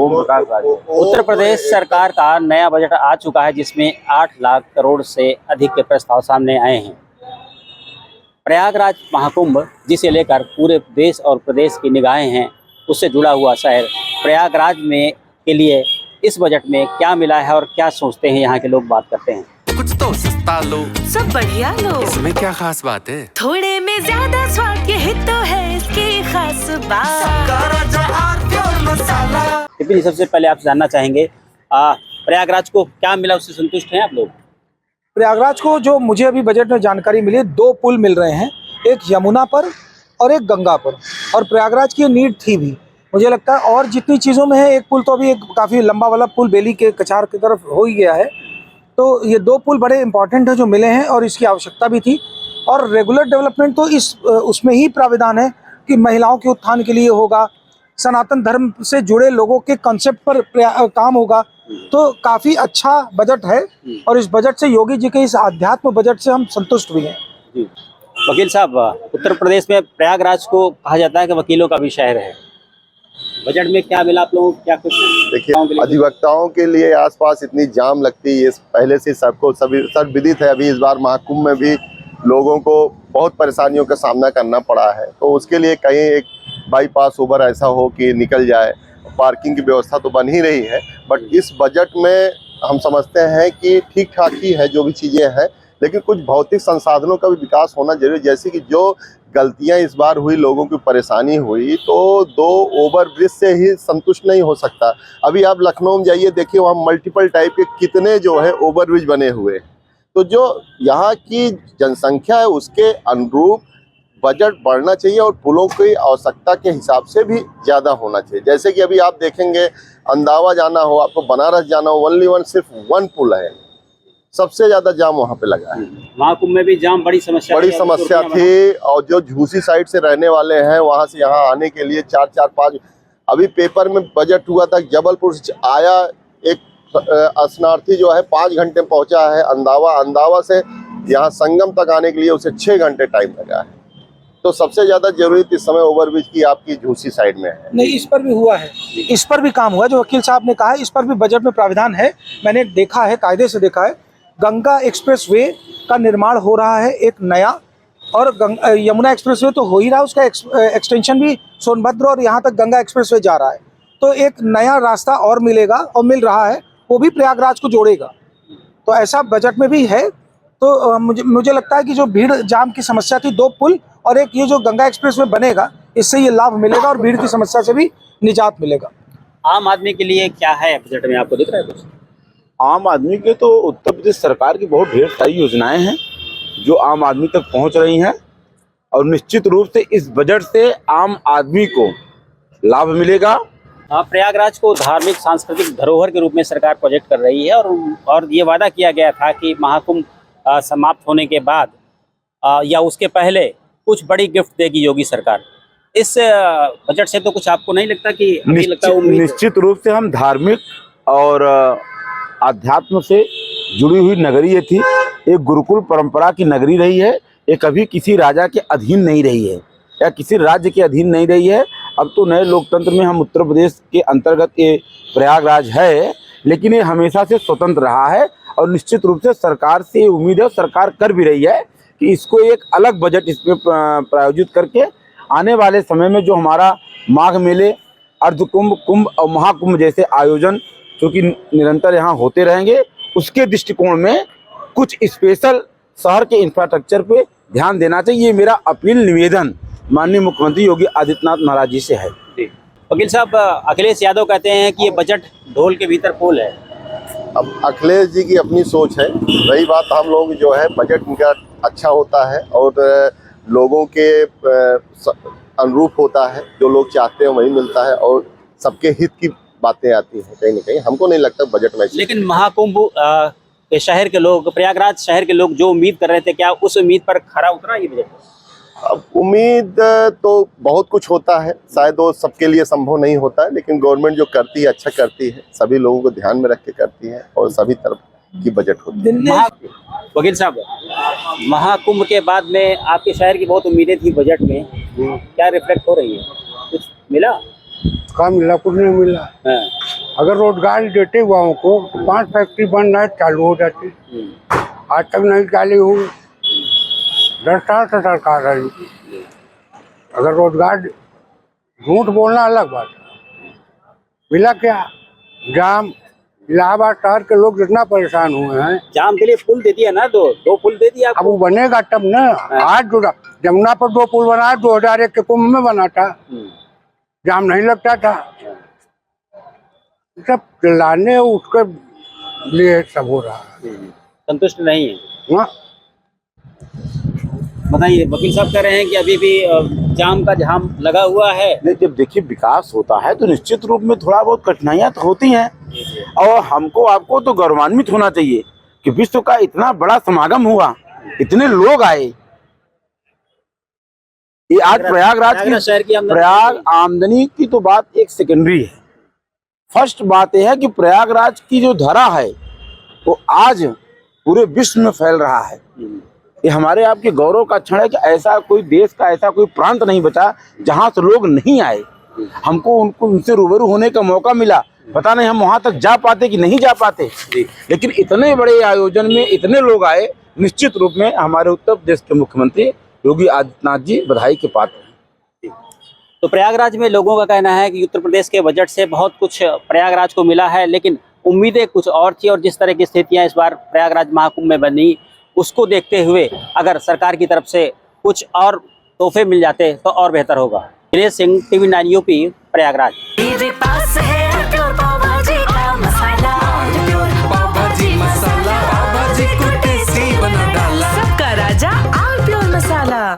ओम प्रकाश राजभर। उत्तर प्रदेश सरकार का नया बजट आ चुका है जिसमें 8 लाख करोड़ से अधिक के प्रस्ताव सामने आए हैं। प्रयागराज महाकुंभ जिसे लेकर पूरे देश और प्रदेश की निगाहें हैं, उससे जुड़ा हुआ शहर प्रयागराज में के लिए इस बजट में क्या मिला है और क्या सोचते हैं यहाँ के लोग, बात करते हैं। कुछ तो सस्ता लो, सब बढ़िया लो, इसमें क्या खास बात है? थोड़े में ज्यादा स्वाद, यही तो है इसकी खास बात। लेकिन सबसे पहले आपसे जानना चाहेंगे, प्रयागराज को क्या मिला, उससे संतुष्ट हैं आप लोग? प्रयागराज को जो मुझे अभी बजट में जानकारी मिली है, 2 पुल मिल रहे हैं, एक यमुना पर और एक गंगा पर, और प्रयागराज की नीड थी भी मुझे लगता है। और जितनी चीज़ों में है, एक पुल तो अभी एक काफ़ी लंबा वाला पुल बेली के कछार की तरफ हो ही गया है, तो ये 2 पुल बड़े इंपॉर्टेंट है जो मिले हैं और इसकी आवश्यकता भी थी। और रेगुलर डेवलपमेंट तो उसमें ही प्राविधान है कि महिलाओं के उत्थान के लिए होगा, सनातन धर्म से जुड़े लोगों के कंसेप्ट पर काम होगा, तो काफ़ी अच्छा बजट है। और इस बजट से, योगी जी के इस आध्यात्म बजट से हम संतुष्ट भी हैं। जी वकील साहब, उत्तर प्रदेश में प्रयागराज को कहा जाता है कि वकीलों का भी शहर है। बजट में क्या मिला आप लोगों को, क्या कुछ? देखिए, अधिवक्ताओं के लिए आसपास इतनी जाम लगती है, पहले से सबको सब विदित है। अभी इस बार महाकुंभ में भी लोगों को बहुत परेशानियों का सामना करना पड़ा है, तो उसके लिए कहीं एक बाईपास ओवर ऐसा हो कि निकल जाए। पार्किंग की व्यवस्था तो बन ही रही है, बट इस बजट में हम समझते हैं कि ठीक ठाक ही है जो भी चीज़ें हैं, लेकिन कुछ भौतिक संसाधनों का भी विकास होना जरूरी है। जैसे कि जो गलतियां इस बार हुई, लोगों की परेशानी हुई, तो 2 ओवरब्रिज से ही संतुष्ट नहीं हो सकता। अभी आप लखनऊ में जाइए, देखिए वहाँ मल्टीपल टाइप के कितने जो है ओवरब्रिज बने हुए। तो जो यहाँ की जनसंख्या है उसके अनुरूप बजट बढ़ना चाहिए और पुलों की आवश्यकता के हिसाब से भी ज़्यादा होना चाहिए। जैसे कि अभी आप देखेंगे, अंदावा जाना हो, आपको बनारस जाना हो, ओनली वन सिर्फ 1 पुल है, सबसे ज़्यादा जाम वहाँ पे लगा है। महाकुंभ में भी जाम बड़ी समस्या थी। और जो झूसी साइड से रहने वाले हैं, वहाँ से यहाँ आने के लिए 4-4-5, अभी पेपर में बजट हुआ था, जबलपुर से आया एक स्नार्थी जो है 5 घंटे पहुँचा है अंदावा से यहाँ संगम तक आने के लिए उसे 6 घंटे टाइम लगा है। तो सबसे ज्यादा जरूरत इस समय ओवरब्रिज की आपकी झूसी साइड में है। नहीं, इस पर भी हुआ है, इस पर भी काम हुआ है, जो वकील साहब ने कहा है, इस पर भी बजट में प्राविधान है। मैंने देखा है, कायदे से देखा है। गंगा एक्सप्रेसवे का निर्माण हो रहा है एक नया, और यमुना एक्सप्रेसवे तो हो ही रहा है, उसका एक्सटेंशन भी सोनभद्र और यहाँ तक गंगा एक्सप्रेसवे जा रहा है। तो एक नया रास्ता और मिलेगा और मिल रहा है, वो भी प्रयागराज को जोड़ेगा। तो ऐसा बजट में भी है। तो मुझे लगता है कि जो भीड़ जाम की समस्या थी, 2 पुल और एक ये जो गंगा एक्सप्रेस में बनेगा, इससे ये लाभ मिलेगा और भीड़ की समस्या से भी निजात मिलेगा। आम आदमी के लिए क्या है बजट में, आपको दिख रहा है कुछ? आम आदमी के तो उत्तर प्रदेश सरकार की बहुत ढेर सारी योजनाएं हैं जो आम आदमी तक पहुंच रही हैं, और निश्चित रूप से इस बजट से आम आदमी को लाभ मिलेगा। प्रयागराज को धार्मिक सांस्कृतिक धरोहर के रूप में सरकार प्रोजेक्ट कर रही है, और ये वादा किया गया था कि महाकुंभ समाप्त होने के बाद या उसके पहले कुछ बड़ी गिफ्ट देगी योगी सरकार। इस बजट से तो कुछ आपको नहीं लगता कि निश्चित रूप से हम धार्मिक और आध्यात्म से जुड़ी हुई नगरी ये थी, एक गुरुकुल परंपरा की नगरी रही है, ये कभी किसी राजा के अधीन नहीं रही है या किसी राज्य के अधीन नहीं रही है। अब तो नए लोकतंत्र में हम उत्तर प्रदेश के अंतर्गत ये प्रयागराज है, लेकिन ये हमेशा से स्वतंत्र रहा है, और निश्चित रूप से सरकार से उम्मीद है, सरकार कर भी रही है कि इसको एक अलग बजट इसमें प्रायोजित करके आने वाले समय में जो हमारा माघ मेले, अर्धकुंभ, कुंभ और महाकुंभ जैसे आयोजन जो कि निरंतर यहाँ होते रहेंगे, उसके दृष्टिकोण में कुछ स्पेशल शहर के इंफ्रास्ट्रक्चर पे ध्यान देना चाहिए। ये मेरा अपील, निवेदन माननीय मुख्यमंत्री योगी आदित्यनाथ महाराज जी से है। वकील साहब, अखिलेश यादव कहते हैं कि ये बजट ढोल के भीतर फूल है। अब अखिलेश जी की अपनी सोच है, रही बात हम लोग जो है बजट इनका अच्छा होता है और लोगों के अनुरूप होता है, जो लोग चाहते हैं वही मिलता है और सबके हित की बातें आती हैं कहीं ना कहीं। हमको नहीं लगता बजट में। लेकिन महाकुंभ के शहर के लोग, प्रयागराज शहर के लोग जो उम्मीद कर रहे थे, क्या उस उम्मीद पर खरा उतरा ये बजट? अब उम्मीद तो बहुत कुछ होता है, शायद वो सबके लिए संभव नहीं होता है, लेकिन गवर्नमेंट जो करती है अच्छा करती है, सभी लोगों को ध्यान में रख के करती है और सभी तरफ की बजट होती है। वकील साहब, महाकुंभ के बाद में आपके शहर की बहुत उम्मीदें थी बजट में, क्या रिफ्लेक्ट हो रही है? कुछ मिला? काम मिला, कुछ नहीं मिला। हाँ। अगर रोजगार देते युवाओं को तो 5 फैक्ट्री बनना चालू हो जाती, आज तक नहीं चालू हुई। 10 साल से सरकार रही। अगर रोजगार, झूठ बोलना अलग बात है, मिला क्या? जाम। इलाहाबाद शहर के लोग जितना परेशान हुए हैं। जाम के लिए पुल दे दिया ना, दो पुल दे दिया अब आपको। वो बनेगा तब ना। आज जुड़ा जमुना पर 2 पुल बना, 2001 के कुंभ में बना था, जाम नहीं लगता था। सब चिल्लाने उसके लिए सब हो रहा है। संतुष्ट नहीं है। हाँ? बताइए, वकील साहब कह रहे हैं कि अभी भी जाम का जाम लगा हुआ है। नहीं, जब देखिए विकास होता है तो निश्चित रूप में थोड़ा बहुत कठिनाइयां तो होती हैं, और हमको आपको तो गौरवान्वित होना चाहिए कि विश्व का इतना बड़ा समागम हुआ, इतने लोग आए। ये आज प्रयागराज की शहर की प्रयाग आमदनी की तो बात एक सेकेंडरी है। फर्स्ट बात यह है कि प्रयागराज की जो धरा है वो आज पूरे विश्व में फैल रहा है। ये हमारे आपके गौरव का क्षण है कि ऐसा कोई देश का ऐसा कोई प्रांत नहीं बचा जहां से लोग नहीं आए। हमको उनसे रूबरू होने का मौका मिला। पता नहीं हम वहां तक जा पाते कि नहीं जा पाते, लेकिन इतने बड़े आयोजन में इतने लोग आए। निश्चित रूप में हमारे उत्तर प्रदेश के मुख्यमंत्री योगी आदित्यनाथ जी बधाई के पात्र हैं। तो प्रयागराज में लोगों का कहना है कि उत्तर प्रदेश के बजट से बहुत कुछ प्रयागराज को मिला है, लेकिन उम्मीदें कुछ और थी, और जिस तरह की स्थितियां इस बार प्रयागराज महाकुंभ में बनी उसको देखते हुए अगर सरकार की तरफ से कुछ और तोहफे मिल जाते तो और बेहतर होगा। Dinesh Singh, TV9 UP, Prayagraj. मेरे पास है तो